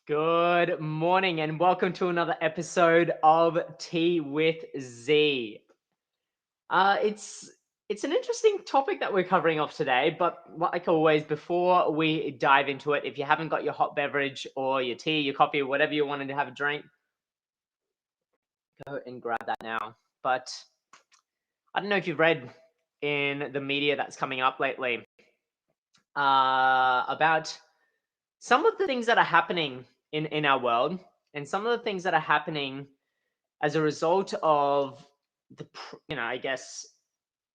Good morning and welcome to another episode of Tea with Z. Uh, it's it's an interesting topic that we're covering off today, but like always, before we dive into it, if you haven't got your hot beverage or your tea, your coffee, or whatever you wanted to have a drink, go and grab that now. But I don't know if you've read in the media that's coming up lately about some of the things that are happening in our world and some of the things that are happening as a result of I guess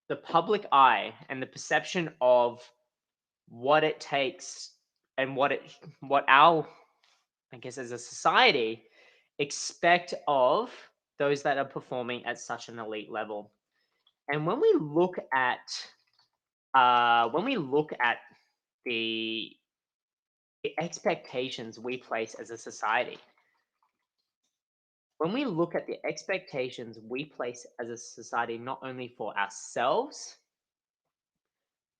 the public eye and the perception of what it takes and what our, I guess, as a society expect of those that are performing at such an elite level. And when we look at the expectations we place as a society, when we look at the expectations we place as a society, not only for ourselves,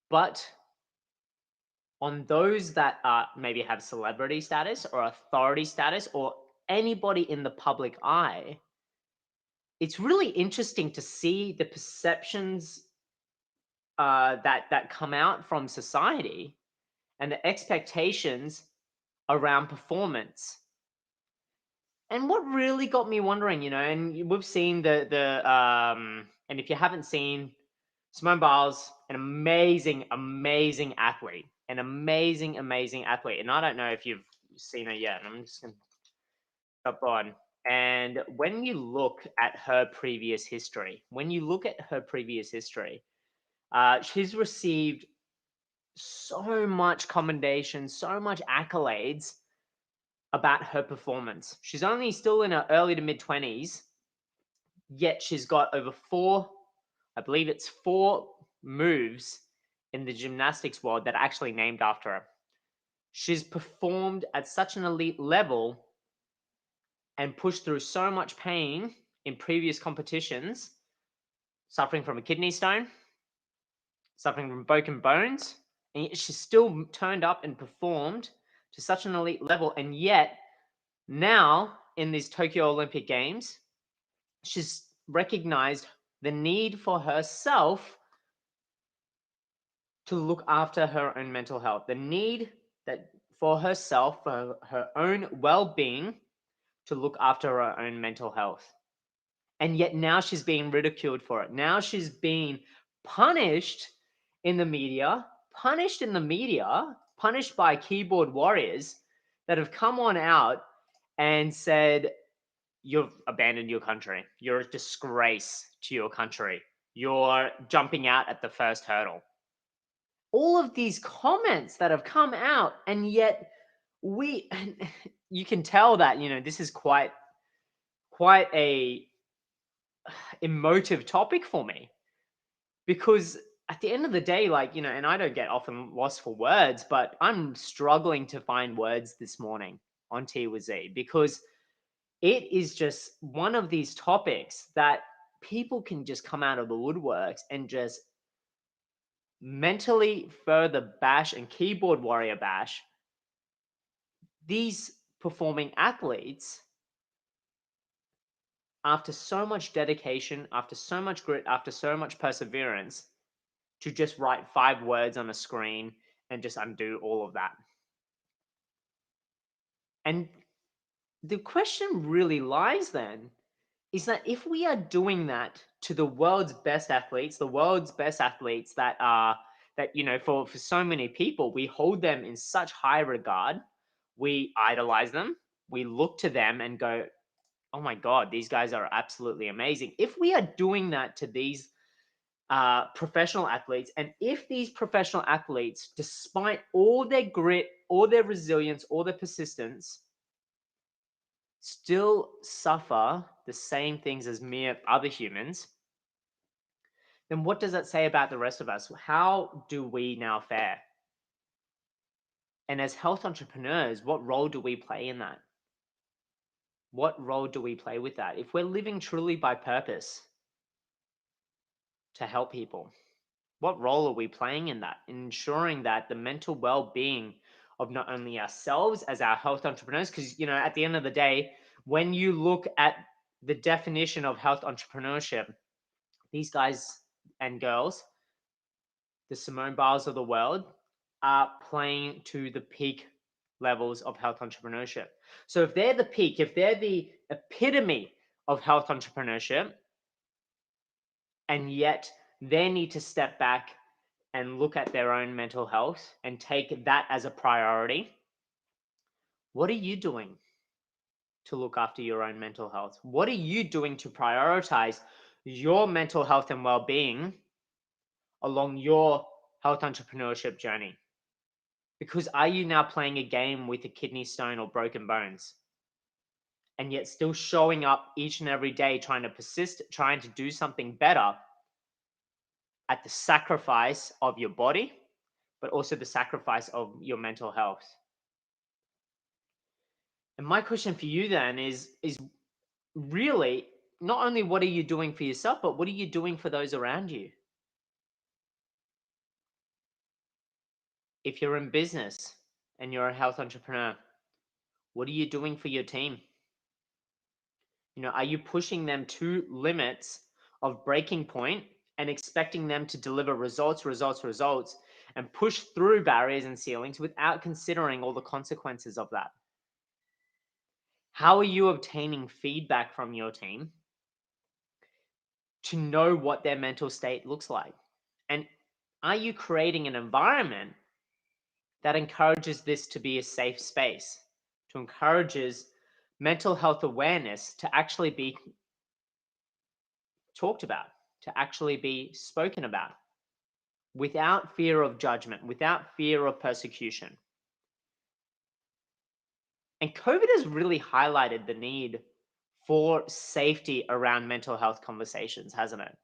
but on those that maybe have celebrity status or authority status or anybody in the public eye, it's really interesting to see the perceptions that come out from society and the expectations around performance. And what really got me wondering, and we've seen and if you haven't seen, Simone Biles, an amazing, amazing athlete, an amazing, amazing athlete. And I don't know if you've seen her yet. And I'm just going to jump on. And when you look at her previous history, she's received so much commendation, so much accolades about her performance. She's only still in her early to mid 20s, yet she's got over I believe it's four moves in the gymnastics world that are actually named after her. She's performed at such an elite level and pushed through so much pain in previous competitions, suffering from a kidney stone, suffering from broken bones, and yet she still turned up and performed to such an elite level. And yet, now in these Tokyo Olympic Games, she's recognized the need for herself to look after her own mental health, the need that for herself, for her own well-being, to look after her own mental health. And yet now she's being ridiculed for it. Now she's being punished in the media, punished by keyboard warriors that have come on out and said, you've abandoned your country. You're a disgrace to your country. You're jumping out at the first hurdle. All of these comments that have come out, and yet you can tell that, this is quite a emotive topic for me, because at the end of the day, and I don't get often lost for words, but I'm struggling to find words this morning on Tea with Z, because it is just one of these topics that people can just come out of the woodworks and just mentally further bash and keyboard warrior bash these performing athletes after so much dedication, after so much grit, after so much perseverance, to just write 5 words on a screen and just undo all of that. And the question really lies then is that if we are doing that to the world's best athletes, that are that for so many people, we hold them in such high regard, we idolize them, we look to them and go, oh my God, these guys are absolutely amazing. If we are doing that to these professional athletes, and if these professional athletes, despite all their grit, all their resilience, all their persistence, still suffer the same things as mere other humans, then what does that say about the rest of us? How do we now fare? And as health entrepreneurs, what role do we play in that? What role do we play with that? If we're living truly by purpose to help people, what role are we playing in that? In ensuring that the mental well-being of not only ourselves as our health entrepreneurs, because, at the end of the day, when you look at the definition of health entrepreneurship, these guys and girls, the Simone Biles of the world, are playing to the peak levels of health entrepreneurship. So if they're the peak, if they're the epitome of health entrepreneurship, and yet they need to step back and look at their own mental health and take that as a priority, what are you doing to look after your own mental health? What are you doing to prioritize your mental health and well-being along your health entrepreneurship journey? Because are you now playing a game with a kidney stone or broken bones, and yet still showing up each and every day trying to persist, trying to do something better at the sacrifice of your body, but also the sacrifice of your mental health? And my question for you then is really not only what are you doing for yourself, but what are you doing for those around you? If you're in business and you're a health entrepreneur, what are you doing for your team? Are you pushing them to limits of breaking point and expecting them to deliver results, and push through barriers and ceilings without considering all the consequences of that? How are you obtaining feedback from your team to know what their mental state looks like? And are you creating an environment that encourages this to be a safe space, to encourages mental health awareness to actually be talked about, to actually be spoken about without fear of judgment, without fear of persecution? And COVID has really highlighted the need for safety around mental health conversations, hasn't it?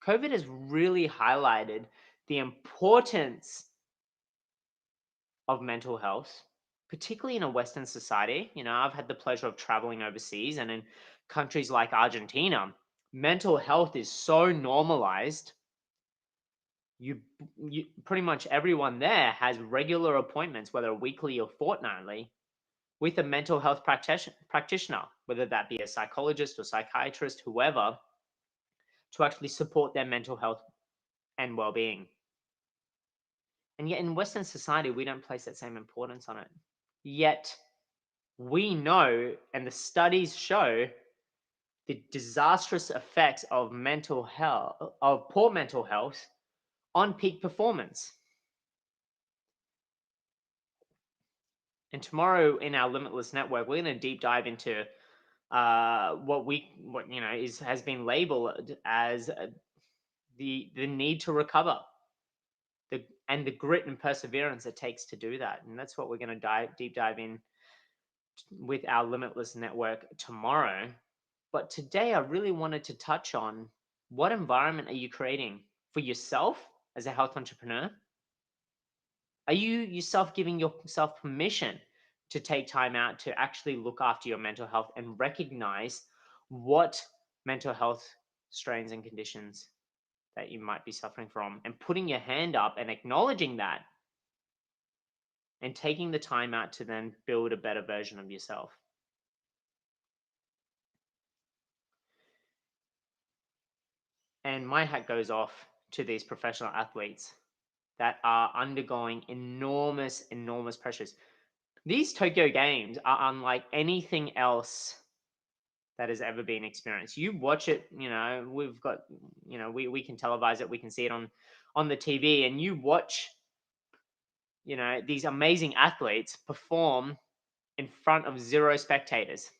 COVID has really highlighted the importance of mental health, particularly in a Western society. I've had the pleasure of traveling overseas, and in countries like Argentina, mental health is so normalized. You, you pretty much everyone there has regular appointments, whether weekly or fortnightly, with a mental health practitioner, whether that be a psychologist or psychiatrist, whoever, to actually support their mental health and well-being. And yet in Western society, we don't place that same importance on it. Yet we know, and the studies show, the disastrous effects of mental health, of poor mental health, on peak performance. And tomorrow in our Limitless Network, we're going to deep dive into has been labeled as the need to recover, and the grit and perseverance it takes to do that. And that's what we're going to deep dive in with our Limitless Network tomorrow. But today, I really wanted to touch on, what environment are you creating for yourself as a health entrepreneur? Are you yourself giving yourself permission to take time out to actually look after your mental health and recognize what mental health strains and conditions that you might be suffering from, and putting your hand up and acknowledging that, and taking the time out to then build a better version of yourself? And my hat goes off to these professional athletes that are undergoing enormous, enormous pressures. These Tokyo Games are unlike anything else that has ever been experienced. You watch it, we've got, we can televise it, we can see it on the TV, and you watch, these amazing athletes perform in front of zero spectators,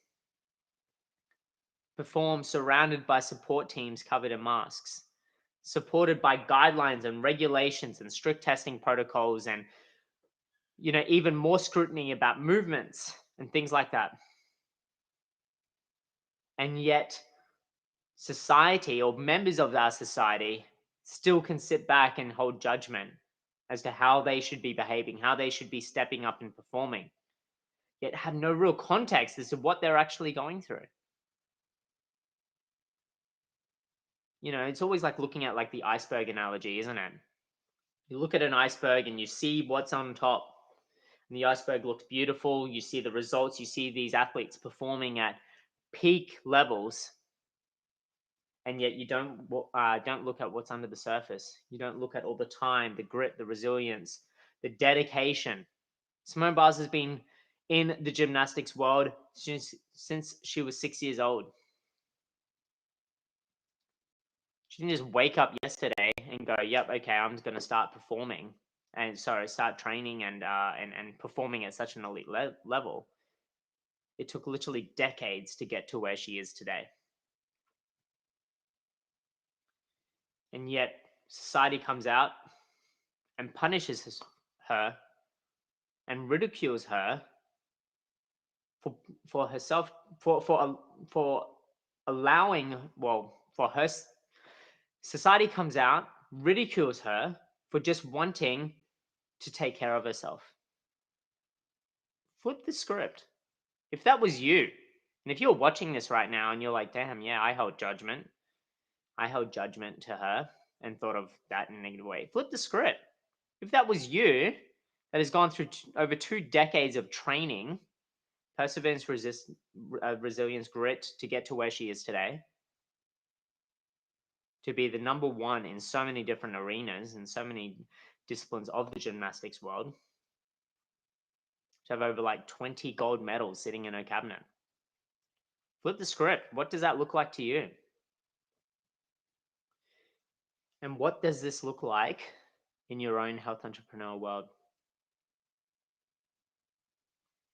perform surrounded by support teams covered in masks, supported by guidelines and regulations and strict testing protocols, and even more scrutiny about movements and things like that. And yet society, or members of our society, still can sit back and hold judgment as to how they should be behaving, how they should be stepping up and performing, yet have no real context as to what they're actually going through. It's always like looking at like the iceberg analogy, isn't it? You look at an iceberg and you see what's on top, and the iceberg looks beautiful. You see the results. You see these athletes performing at peak levels, and yet you don't look at what's under the surface. You don't look at all the time, the grit, the resilience, the dedication. Simone Biles has been in the gymnastics world since she was 6 years old. She didn't just wake up yesterday and go, "Yep, okay, I'm going to start performing," and start training and performing at such an elite level. It took literally decades to get to where she is today. And yet society comes out and punishes her and ridicules her for herself for allowing, well, for her. Society comes out, ridicules her for just wanting to take care of herself. Flip the script. If that was you, and if you're watching this right now and you're like, damn, yeah, I held judgment to her and thought of that in a negative way, flip the script. If that was you, that has gone through over 2 decades of training, perseverance, resilience, grit to get to where she is today, to be the number one in so many different arenas and so many disciplines of the gymnastics world, to have over like 20 gold medals sitting in her cabinet. Flip the script. What does that look like to you? And what does this look like in your own health entrepreneur world?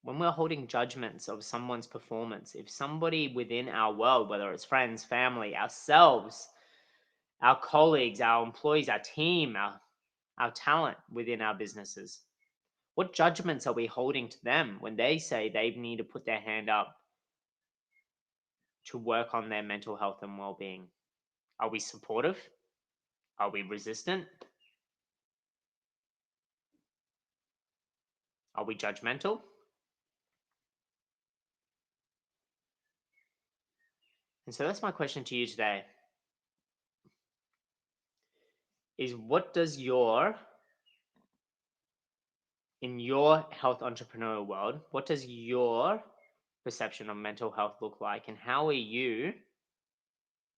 When we're holding judgments of someone's performance, if somebody within our world, whether it's friends, family, ourselves, our colleagues, our employees, our team, our talent within our businesses, what judgments are we holding to them when they say they need to put their hand up to work on their mental health and well-being? Are we supportive? Are we resistant? Are we judgmental? And so that's my question to you today. Is what does in your health entrepreneurial world, what does your perception of mental health look like? And how are you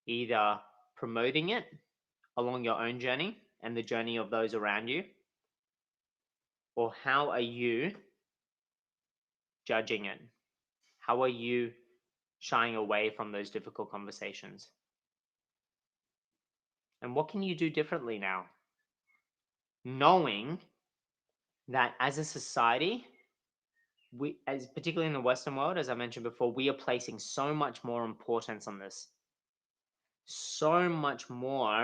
either promoting it along your own journey and the journey of those around you? Or how are you judging it? How are you shying away from those difficult conversations? And what can you do differently now? Knowing that as a society, as particularly in the Western world, as I mentioned before, we are placing so much more importance on this. So much more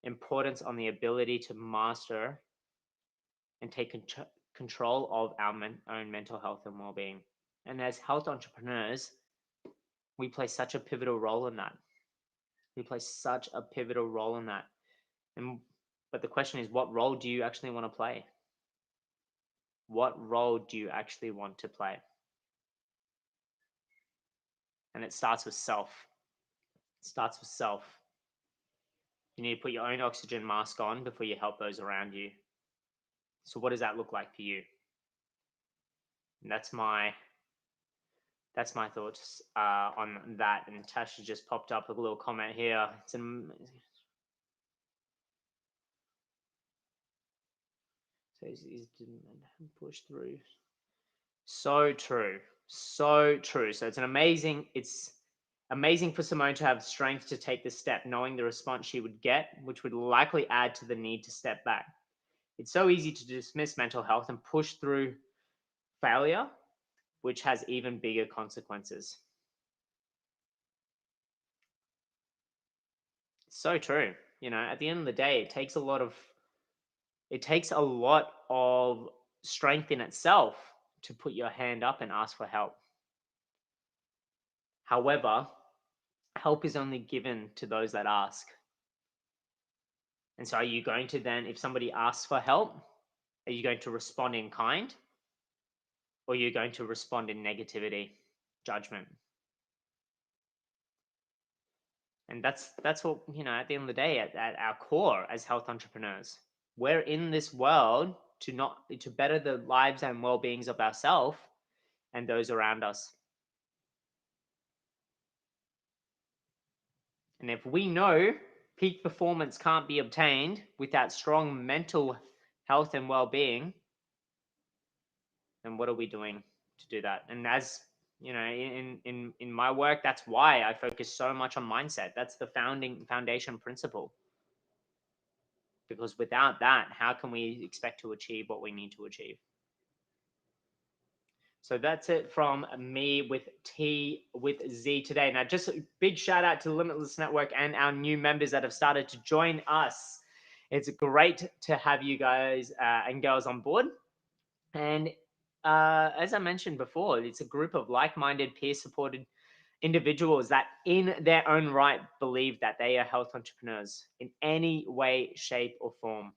importance on the ability to master and take control of our own mental health and well-being. And as health entrepreneurs, we play such a pivotal role in that. We play such a pivotal role in that. But the question is, what role do you actually want to play? What role do you actually want to play? And it starts with self. It starts with self. You need to put your own oxygen mask on before you help those around you. So what does that look like for you? And that's my thoughts on that. And Tasha just popped up a little comment here. So he's push through. So true. So true. So it's amazing for Simone to have strength to take this step, knowing the response she would get, which would likely add to the need to step back. It's so easy to dismiss mental health and push through failure, which has even bigger consequences. So true. At the end of the day, it takes a lot of strength in itself to put your hand up and ask for help. However, help is only given to those that ask. And so are you going to then, if somebody asks for help, are you going to respond in kind? Or are you going to respond in negativity, judgment? And that's what, at the end of the day, at our core as health entrepreneurs, we're in this world to better the lives and well-beings of ourselves and those around us. And if we know peak performance can't be obtained without strong mental health and well-being, then what are we doing to do that? And as you know, in my work, that's why I focus so much on mindset. That's the foundation principle. Because without that, how can we expect to achieve what we need to achieve? So that's it from me with T with Z today. Now, just a big shout out to Limitless Network and our new members that have started to join us. It's great to have you guys and girls on board. And as I mentioned before, it's a group of like-minded, peer-supported individuals that in their own right believe that they are health entrepreneurs in any way, shape, or form.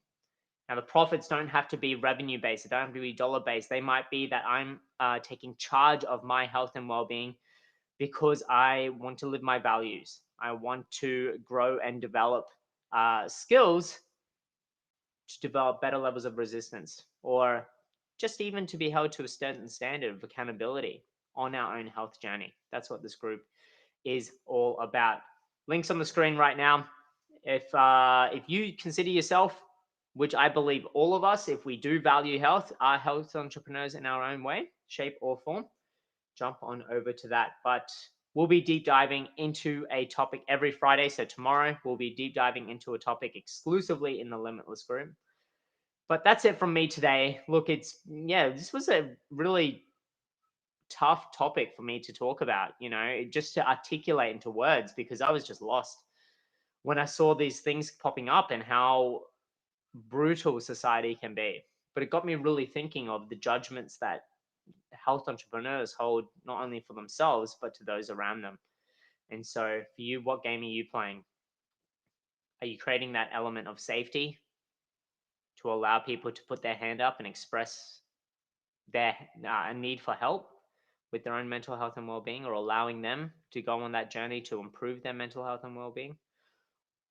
Now, the profits don't have to be revenue based, they don't have to be dollar based. They might be that I'm taking charge of my health and well being because I want to live my values. I want to grow and develop skills to develop better levels of resistance, or just even to be held to a certain standard of accountability on our own health journey. That's what this group is all about. Links on the screen right now. If you consider yourself, which I believe all of us, if we do value health, are health entrepreneurs in our own way, shape, or form, jump on over to that. But we'll be deep diving into a topic every Friday. So tomorrow we'll be deep diving into a topic exclusively in the Limitless group. But that's it from me today. Look, this was a really tough topic for me to talk about, just to articulate into words, because I was just lost when I saw these things popping up and how brutal society can be. But it got me really thinking of the judgments that health entrepreneurs hold, not only for themselves, but to those around them. And so for you, what game are you playing? Are you creating that element of safety to allow people to put their hand up and express their need for help with their own mental health and well-being, or allowing them to go on that journey to improve their mental health and well-being?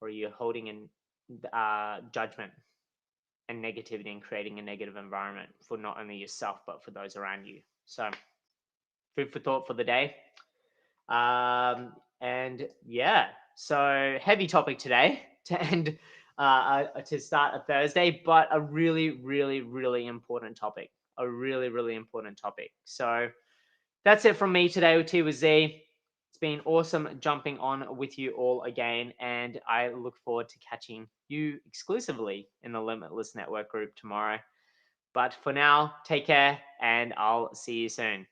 Or are you holding in judgment and negativity and creating a negative environment for not only yourself but for those around you? So food for thought for the day. And yeah, so heavy topic today to end to start a Thursday, but a really, really, really important topic. A really, really important topic. So that's it from me today with T with Z. It's been awesome jumping on with you all again, and I look forward to catching you exclusively in the Limitless Network group tomorrow. But for now, take care, and I'll see you soon.